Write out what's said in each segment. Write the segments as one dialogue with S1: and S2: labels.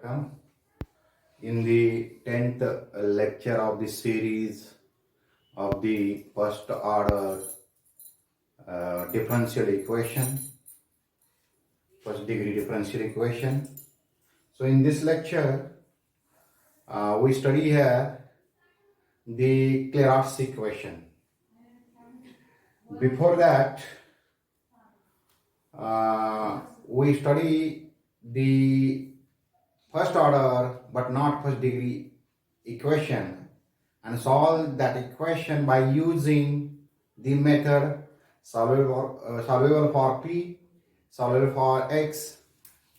S1: welcome in the 10th lecture of the series of the first order differential equation, first degree differential equation. So in this lecture, we study here the Clairaut's equation. Before that, we study the first order but not first degree equation and solve that equation by using the method solvable for p, solvable for x,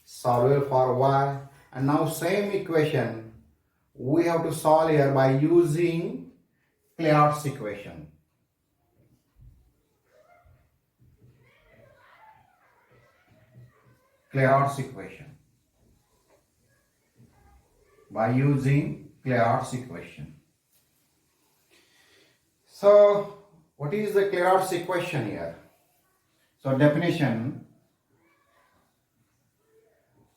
S1: solvable for y, and now same equation we have to solve here by using Clairaut's equation. Clairaut's equation. By using Clairaut's equation. So, what is the Clairaut's equation here? So, definition: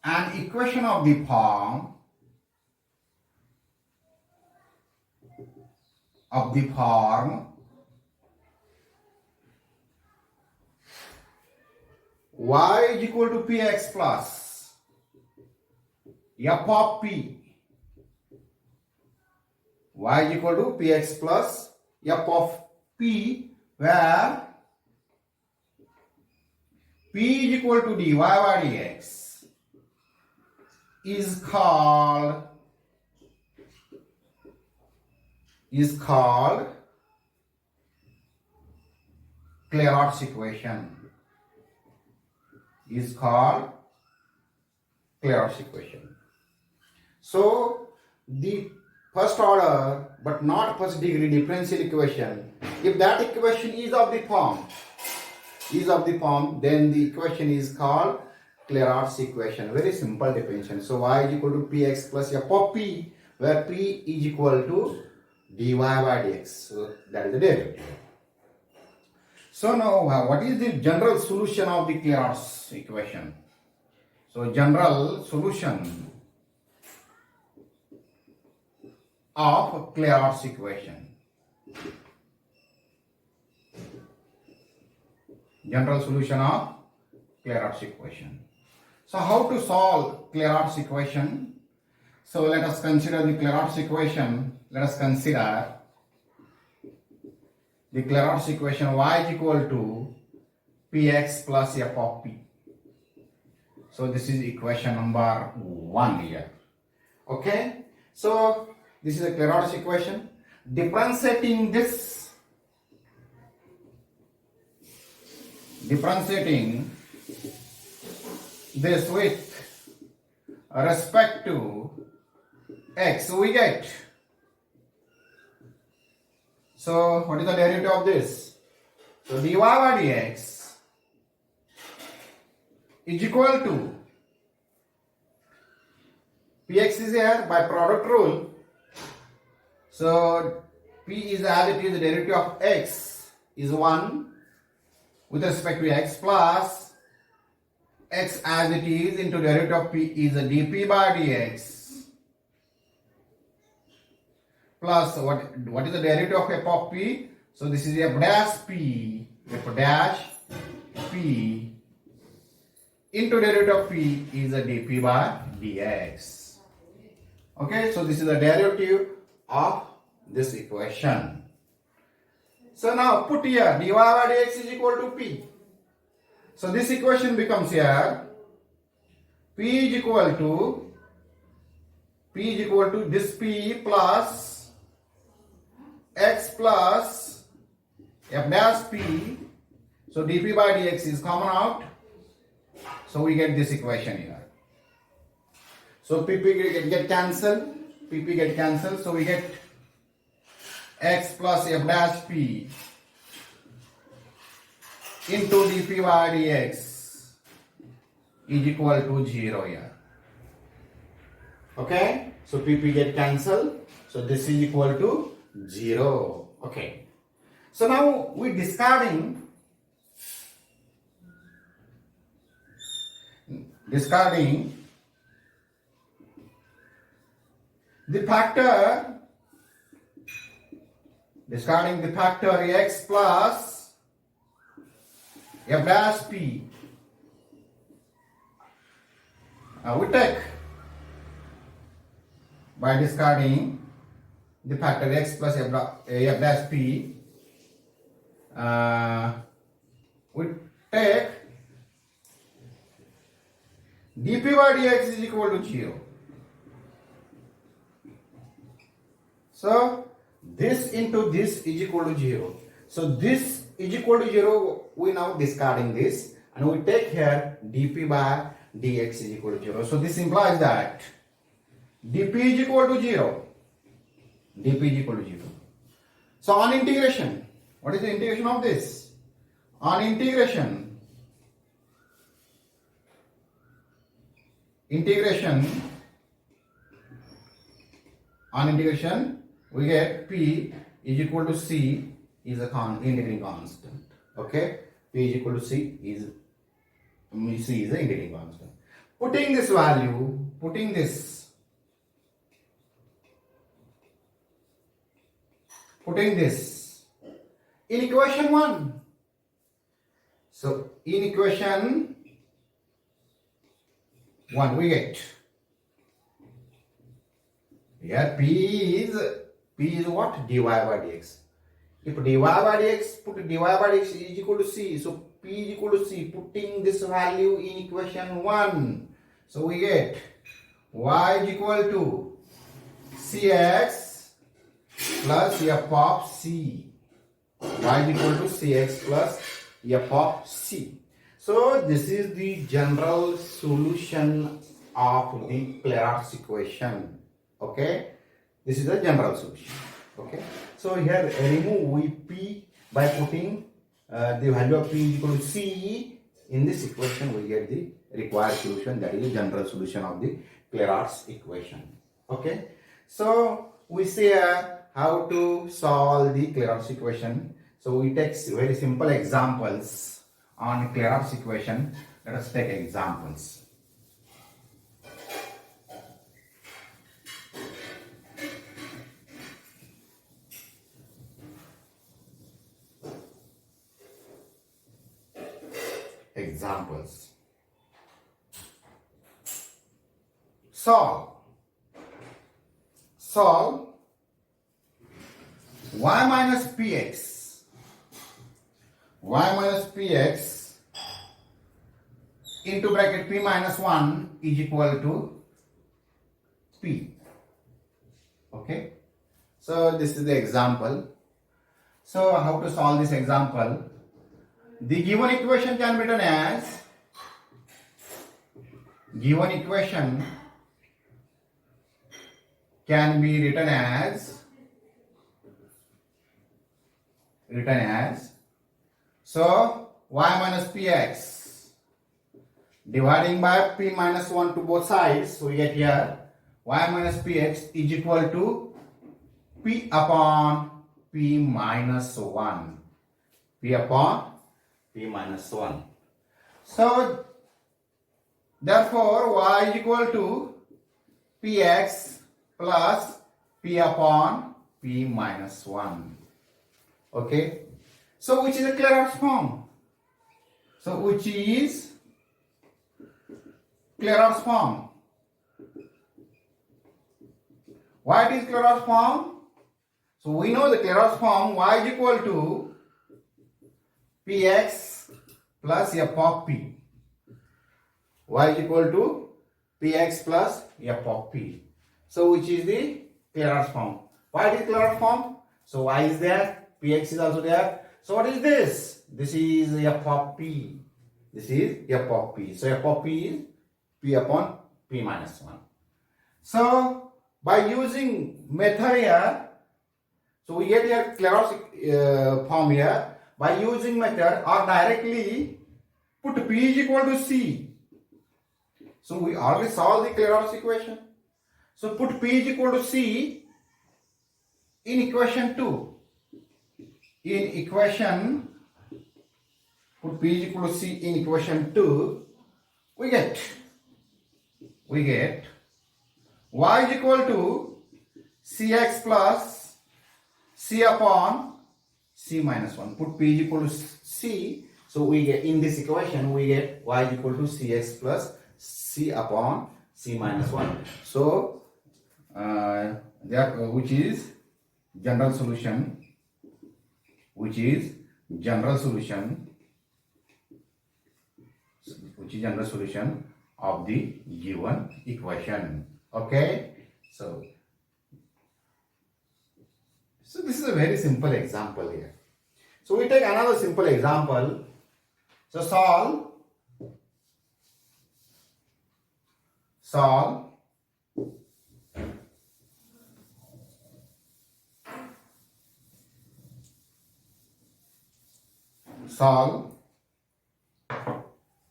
S1: an equation of the form y is equal to px plus f of p. Y is equal to px plus f of p, where p is equal to dy by dx is called Clairaut's equation. Is called Clairaut's equation. So the first order but not first degree differential equation, if that equation is of the form, then the equation is called Clairaut's equation. Very simple definition. So y is equal to px plus f of p, where p is equal to dy by dx. So that is the derivative. So now what is the general solution of the Clairaut's equation? So general solution of Clairaut's equation. General solution of Clairaut's equation. So how to solve Clairaut's equation? So let us consider the Clairaut's equation. Let us consider the Clairaut's equation: y is equal to px plus f of p. So this is equation number 1 here. Okay. So this is a Clairaut's equation. Differentiating this with respect to x, we get. So what is the derivative of this? So dy by dx is equal to px is here by product rule. So p is as it is, the derivative of x is 1 with respect to x, plus x as it is into derivative of p is a dp by dx, plus what is the derivative of f of p? So this is f dash p into derivative of p is a dp by dx. Okay, so this is the derivative of this equation. So now put here dy by dx is equal to p. So this equation becomes here p is equal to this p plus x plus f dash p. So dp by dx is common out. So we get this equation here. So pp get cancelled. Pp get cancelled. So we get x plus f dash p into dp by dx is equal to 0 here. Okay. So pp get cancelled. So this is equal to 0. Okay. So now we discarding the factor, discarding the factor x plus f dash p. We take, by discarding the factor x plus f dash p, we take dp by dx is equal to 0. So this into this is equal to 0. So this is equal to 0. We now discarding this and we take here dp by dx is equal to 0. So this implies that dp is equal to 0. dp is equal to 0. So on integration, what is the integration of this? On integration, we get p is equal to c is a integrating constant. Okay, p is equal to c is the integrating constant. Putting this value, putting this in equation 1. So in equation 1 we get here p is what? dy by dx. If dy by dx, put dy by dx is equal to c. So p is equal to c. Putting this value in equation 1. So we get y is equal to cx plus f of c. Y is equal to cx plus f of c. So this is the general solution of the Clairaut's equation. Okay, this is the general solution. Okay, so here remove we p by putting the value of p is equal to c. In this equation we get the required solution, that is the general solution of the Clairaut's equation. Okay, so we see how to solve the Clairaut's equation. So we take very simple examples on Clairaut's equation. Let us take examples. Solve y minus px into bracket p minus 1 is equal to p. Okay, so this is the example. So how to solve this example? The given equation can be written as so y minus px dividing by p minus 1 to both sides, so we get here y minus px is equal to p upon p minus 1. P upon p minus 1. So therefore y is equal to px plus p upon p minus 1. Okay, so which is a Clairaut's form? So which is Clairaut's form? Why it is Clairaut's form? So we know the Clairaut's form, y is equal to px plus f of p. Y is equal to px plus f of p. So which is the Clairaut's form? Why it is Clairaut's form? So y is there, px is also there. So what is this? This is f of p. This is f of p. So f of p is p upon p minus 1. So by using method here, so we get here Clairaut's form here. By using method or directly put p is equal to c. So we already solved the Clairaut's equation. So put p is equal to c in equation 2. Put p is equal to c in equation 2. We get y is equal to cx plus c upon c minus 1. Put p is equal to c. So we get, in this equation, we get y is equal to cx plus c upon c minus 1. So that which is general solution, which is general solution of the given equation. Okay, so this is a very simple example here. So we take another simple example. So solve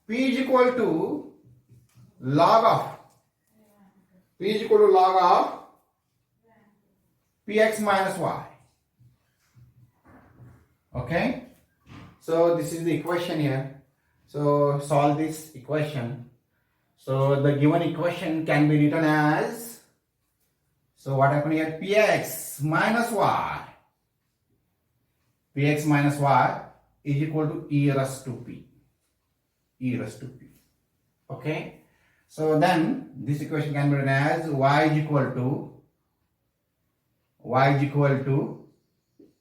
S1: p is equal to log of px minus y. Okay, so this is the equation here. So solve this equation. So the given equation can be written as, so what happened here, px minus y is equal to e raised to p. Okay, so then this equation can be written as y is equal to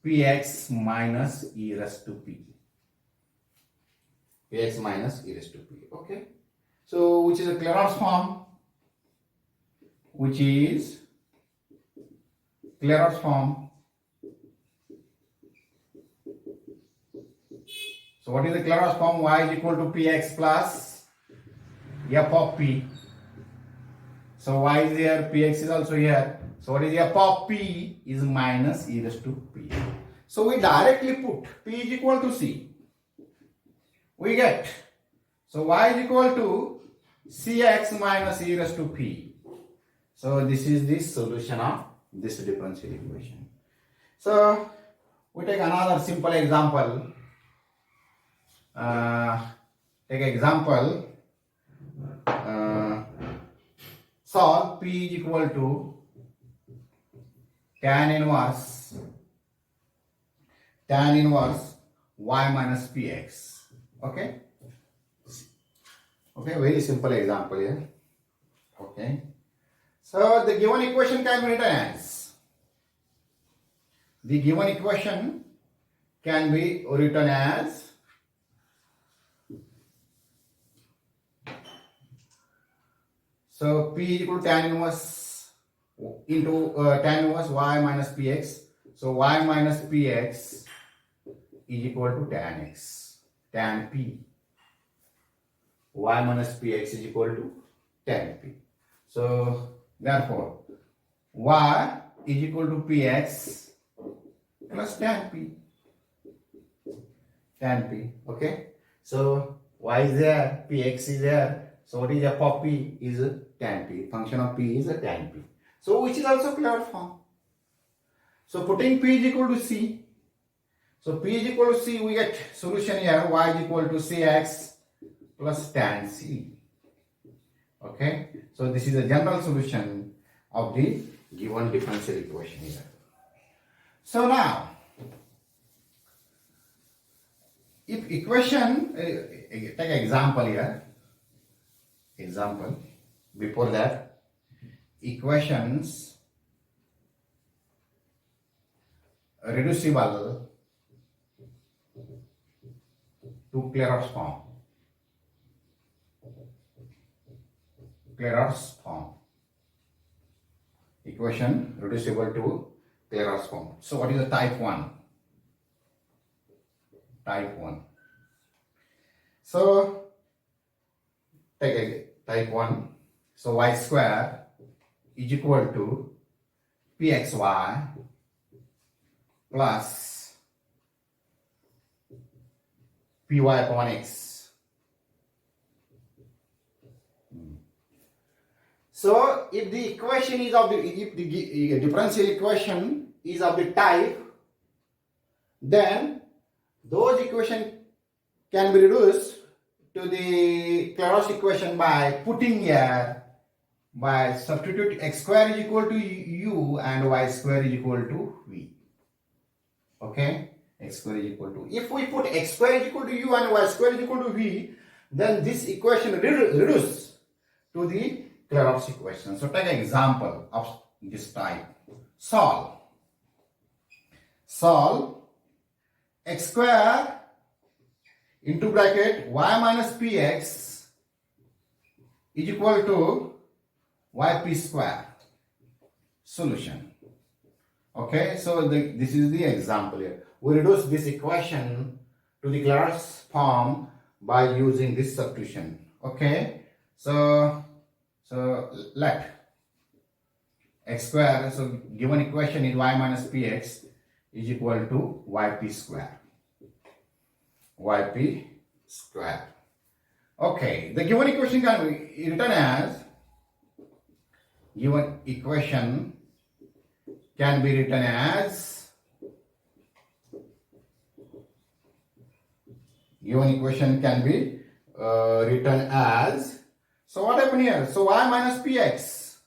S1: px minus e raised to p. Okay, so which is a Clairaut's form, So what is the Clairaut's form? Y is equal to px plus f of p. So y is here, px is also here. So what is f of p is minus e raised to p. So we directly put p is equal to c. We get, so y is equal to cx minus e raised to p. So this is the solution of this differential equation. So we take another simple example. Solve p is equal to tan inverse y minus px. Okay, very simple example here. Okay, so the given equation can be written as, so p is equal to tan inverse into tan inverse y minus px. So y minus px is equal to tan p. Y minus px is equal to tan p. So therefore y is equal to px plus tan p. Okay, so y is there, px is there. So what is f of p is tan p. Function of p is tan p. So which is also Clairaut form. So putting p is equal to c. So p is equal to c, we get solution here, y is equal to cx plus tan c. Okay, so this is the general solution of the given differential equation here. So now, if equation, take an example here. Before that, equations reducible to Clairaut's form. Equation reducible to Clairaut's form. So what is the type 1? So take a type 1. So y square is equal to pxy plus py upon x. So if the equation is of the differential equation is of the type, then those equations can be reduced to the Clairaut equation by putting here by substitute x square is equal to u and y square is equal to v. Okay, x square is equal to, if we put x square is equal to u and y square is equal to v, then this equation reduces to the Clairaut's equation. So take an example of this type. Solve x square into bracket y minus px is equal to yp square. Solution. Okay, so this is the example here. We reduce this equation to the Clairaut's form by using this substitution. Okay, so let x square, so given equation is y minus px is equal to yp square. Yp square. Okay, the given equation can be written as, given equation can be written as, so what happened here? So y minus px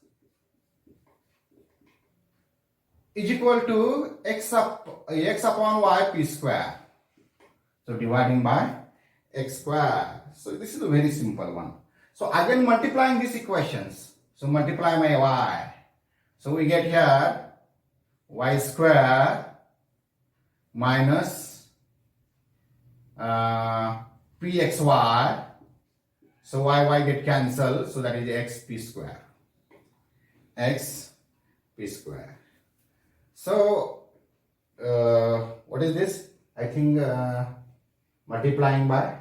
S1: is equal to x upon yp square. So dividing by x square. So this is a very simple one. So again multiplying these equations. So multiply my y. So we get here y square minus pxy. So y get cancelled. So that is xp square. xp square. So what is this? I think multiplying by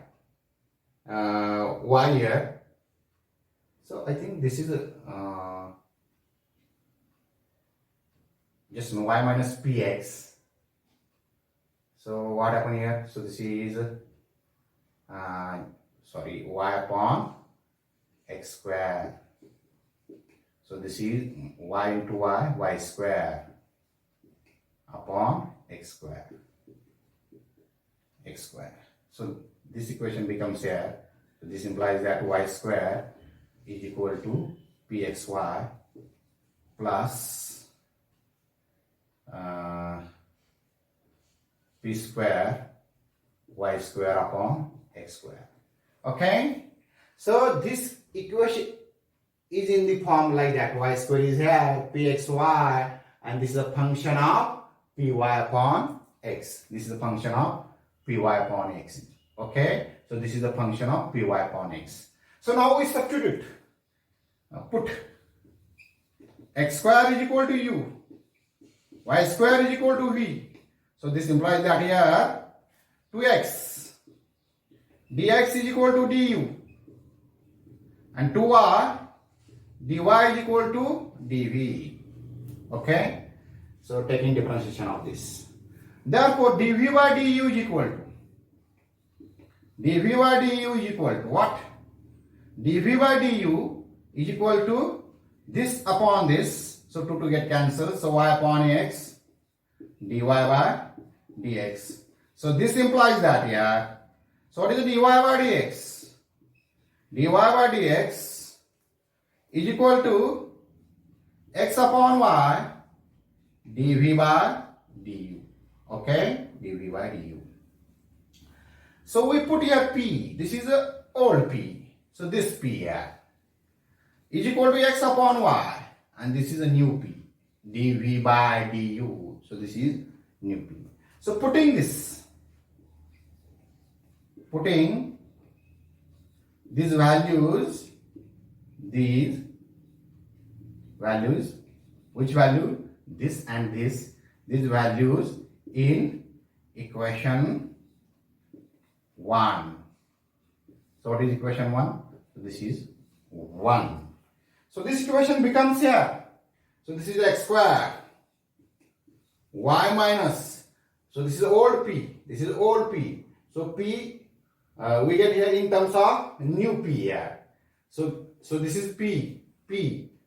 S1: y here. So I think this is just y minus px. So what happened here? So this is y upon x square. So this is y into y square upon x square. So this equation becomes here. So this implies that y square is equal to pxy plus p square y square upon x square. Okay, so this equation is in the form like that. Y square is here, pxy, and this is a function of py upon x. This is a function of py upon x. Okay, so this is a function of py upon x. So now we substitute. Put x square is equal to u, y square is equal to v. So this implies that here 2x dx is equal to du, and 2y dy is equal to dv. Okay, so taking differentiation of this. Therefore dv by du is equal to what? dv by du is equal to this upon this. So 2 to get cancelled. So y upon x dy by dx. So this implies that here. So what is the dy by dx? dy by dx is equal to x upon y dv by du. Okay, dv by du. So we put here p. This is a old p. So this p here is equal to x upon y, and this is a new p, dv by du. So this is new p. So putting these values, which value? This and these values in equation 1. So what is equation 1? So this is 1. So this equation becomes here. So this is x square, y minus. So this is old p. So p we get here in terms of new p here. So this is p.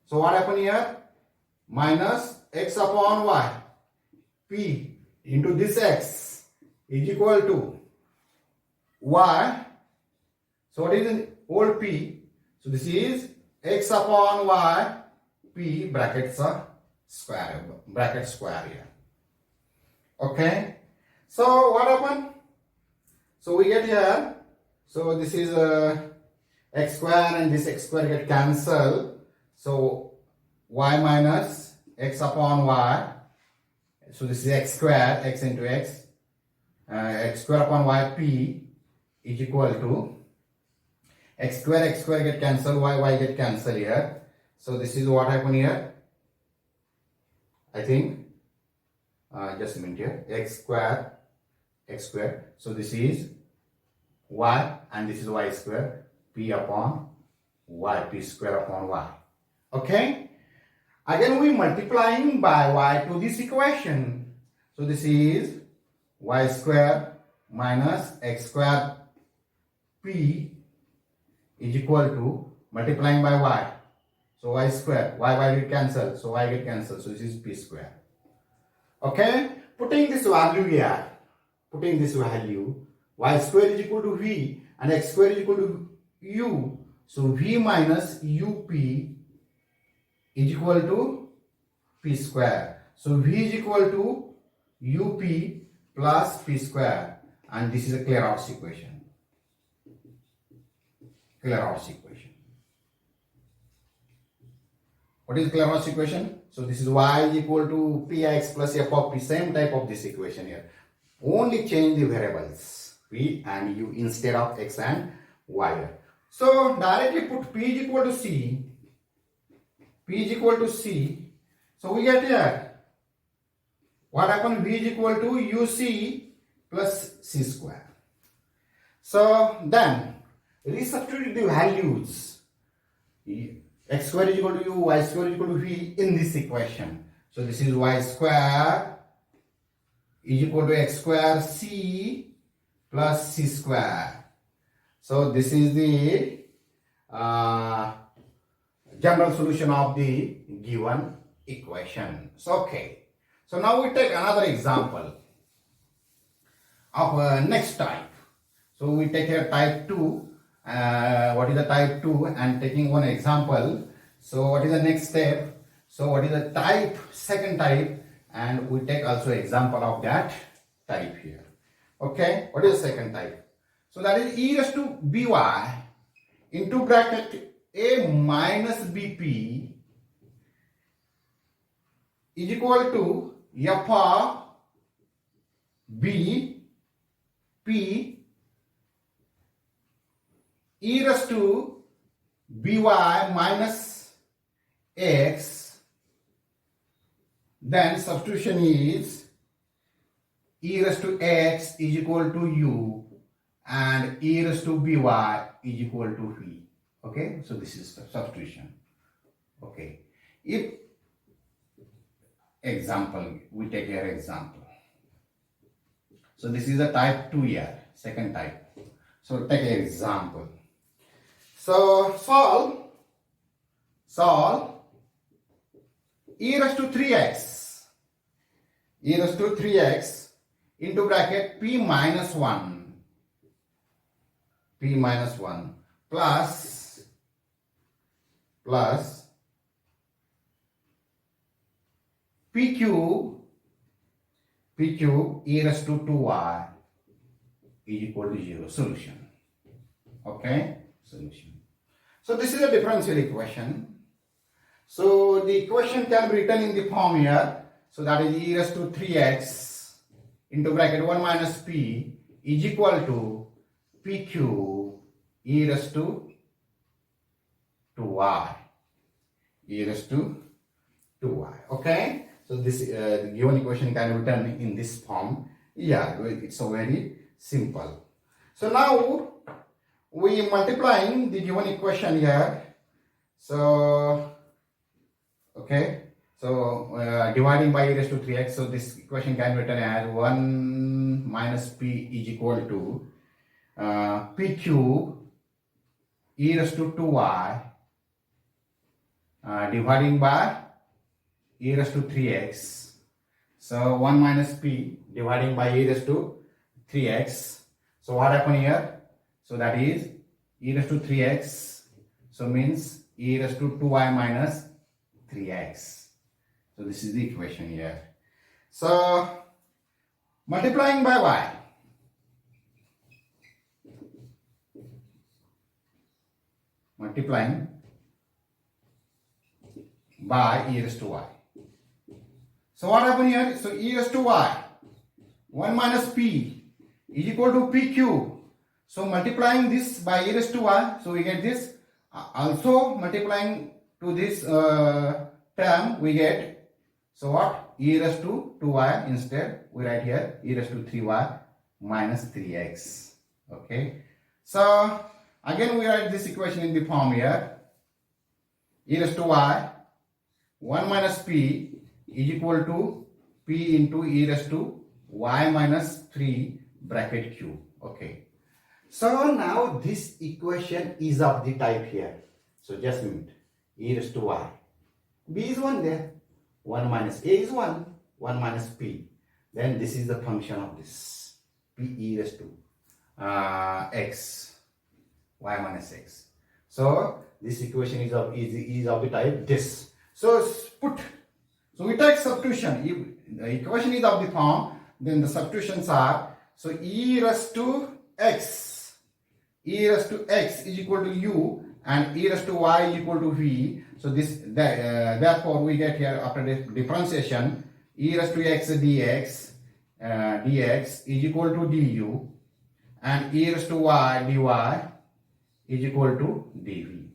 S1: So what happened here? Minus x upon y. P into this x is equal to y. So what is an old p? So this is x upon y p brackets square here. Okay, so what happened? So we get here, so this is x square and this x square get cancelled, so y minus x upon y, so this is x square, x into x, x square upon y p is equal to x square get cancelled, y get cancelled here. So this is what happened here. I think, just a minute here, x square. So this is y and this is y square, p upon y, p square upon y. Okay. Again we multiplying by y to this equation. So this is y square minus x square p is equal to multiplying by y. So y square, y get cancelled, so y get cancelled, so this is p square. Okay, putting this value here, y square is equal to v and x square is equal to u. So v minus up is equal to p square. So v is equal to up plus p square, and this is a Clairaut's equation. What is Clairaut's equation? So this is y is equal to px plus f of p, same type of this equation here. Only change the variables p and u instead of x and y. So directly put p is equal to c. So we get here, what happened? V is equal to uc plus c square. So then resubstitute the values. X square is equal to u, y square is equal to v in this equation. So this is y square is equal to x square c plus c square. So this is the general solution of the given equation. So okay. So now we take another example of next type. So we take here type 2. What is the type 2 and taking one example. So what is the next step? So what is the second type, and we take also example of that type here. Okay, what is the second type? So that is e raised to by into bracket a minus bp is equal to f of b p e raised to by minus x, then substitution is e raised to x is equal to u and e raised to by is equal to v. Okay, so this is substitution. Okay, if example, we take here example. So this is the type 2 here, second type. So take an example. So solve e raised to 3x into bracket p minus 1 plus p cube e raised to 2y is equal to 0. Solution. Okay, solution. So this is a differential equation. So the equation can be written in the form here. So that is e raised to 3x into bracket 1 minus p is equal to p cube e raised to 2y. Okay. So this the given equation can be written in this form. Yeah, it's so very simple. So now we multiplying the given equation here. So okay, so dividing by e raised to 3x. So this equation can be written as 1 minus p is equal to p cube e raised to 2y dividing by e raised to 3x. So 1 minus p dividing by e raised to 3x. So what happened here? So that is e raised to 3x. So means e raised to 2y minus 3x. So this is the equation here. So multiplying by y. Multiplying by e raised to y. So what happened here? So e raised to y, 1 minus p is equal to p cube. So multiplying this by e raised to y, so we get this. Also multiplying to this term, we get, so what? E raised to 2y, instead we write here e raised to 3y minus 3x. Okay. So again we write this equation in the form here. E raised to y, 1 minus p is equal to p into e raised to y minus 3 bracket cube. Okay. So now this equation is of the type here. So just a minute. E raised to y. B is 1 there. 1 minus a is 1. 1 minus p. Then this is the function of this. P e raised to x. Y minus x. So this equation is of the type this. So put. So we take substitution. If the equation is of the form, then the substitutions are, so e raised to x. E raised to x is equal to u and e raised to y is equal to v. So this therefore we get here after the differentiation, e raised to x dx dx is equal to du and e raised to y dy is equal to dv.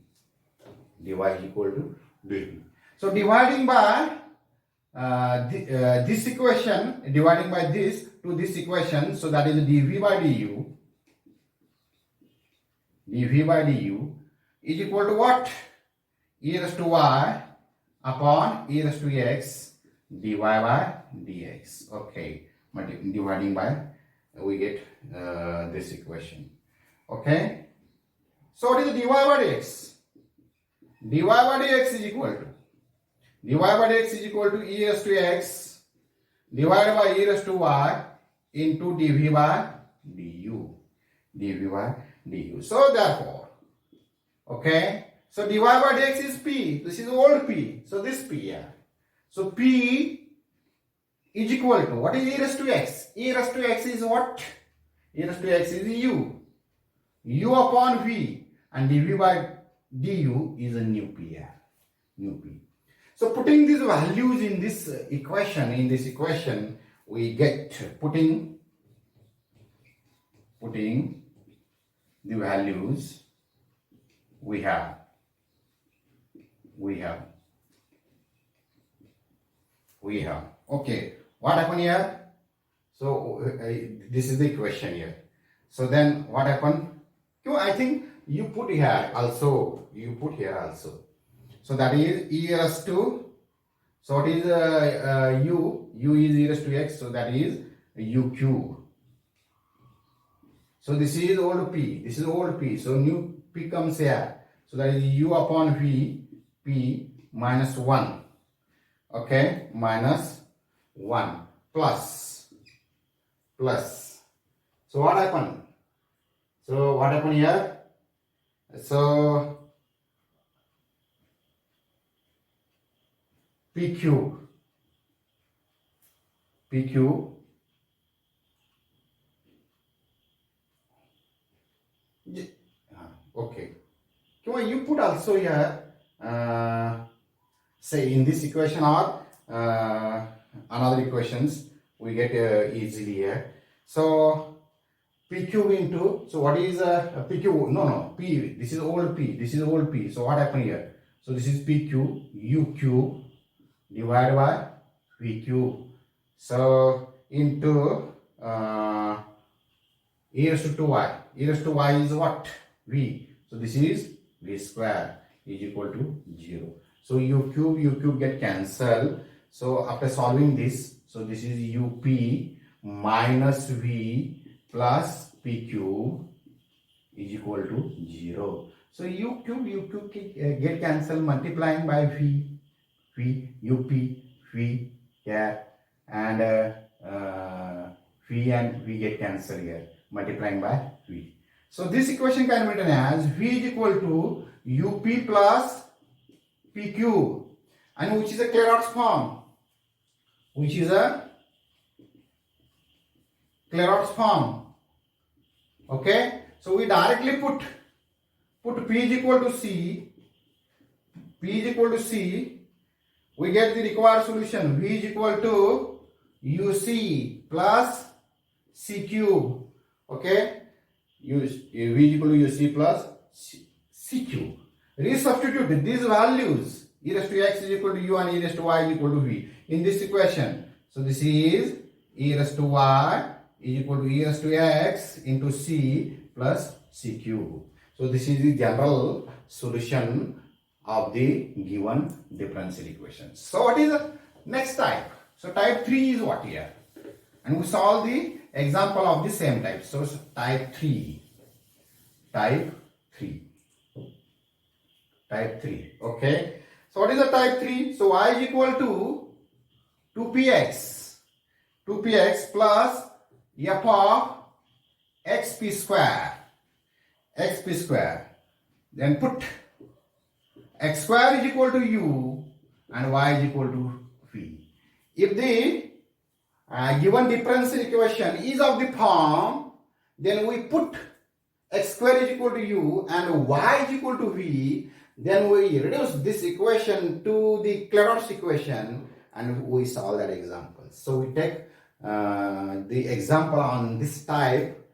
S1: dy is equal to dv. So dividing by this equation, dividing by this to this equation, so that is dv by du. dv by du is equal to what? E raised to y upon e raised to x dy by dx. Okay, dividing by, we get this equation. Okay, so what is the dy by dx? dy by dx is equal to, dy by dx is equal to e raised to x divided by e raised to y into dv by du. dv by du. So therefore, okay, so dy by dx is p. This is old p. So this p here. So p is equal to, what is e raised to x? E raised to x is what? E raised to x is u. U upon v, and dv by du is a new p here. New p. So putting these values in this equation, we get putting the values we have. Okay, what happened here? So this is the equation here. So then what happened? I think you put here also. So that is e raised to, so what is u? U is e raised to x, so that is u cube. So this is old p, this is old p, so new p comes here. So that is u upon v, p minus 1. Okay, minus 1 plus. So what happened? Here? So p cube. Okay. You put also here, say in this equation or another equations, we get easily here. So p cube into, so what is p cube? No, p, this is old p, so what happened here? So this is p cube, u cube divided by v cube. So into e raised to y. E raised to y is what? V. So this is v square is equal to 0. So u cube get cancelled. So after solving this, so this is up minus v plus p cube is equal to 0. So u cube get cancelled, multiplying by v up v here, and v and v get cancelled here, multiplying by v. So this equation can be written as v is equal to up plus p cube, and which is a Clairaut's form. Which is a Clairaut's form. Okay, so we directly put p is equal to c. P is equal to c. We get the required solution. V is equal to uc plus c cube. Okay, V is equal to uc plus c cube. Resubstitute these values. E raised to x is equal to u and e raised to y is equal to v in this equation. So this is e raised to y is equal to e raised to x into c plus c cube. So this is the general solution of the given differential equation. So what is the next type? So type 3 is what here? And we solve the example of the same type. So type 3. Type 3. Type 3. Okay. So what is the type 3? So y is equal to 2px. 2px plus f of xp square. Xp square. Then put x square is equal to u and y is equal to v. If the given differential equation is of the form, then we put x square is equal to u and y is equal to v. Then we reduce this equation to the Clairaut's equation and we solve that example. So we take the example on this type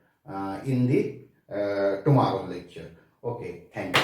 S1: in the tomorrow lecture. Okay, thank you.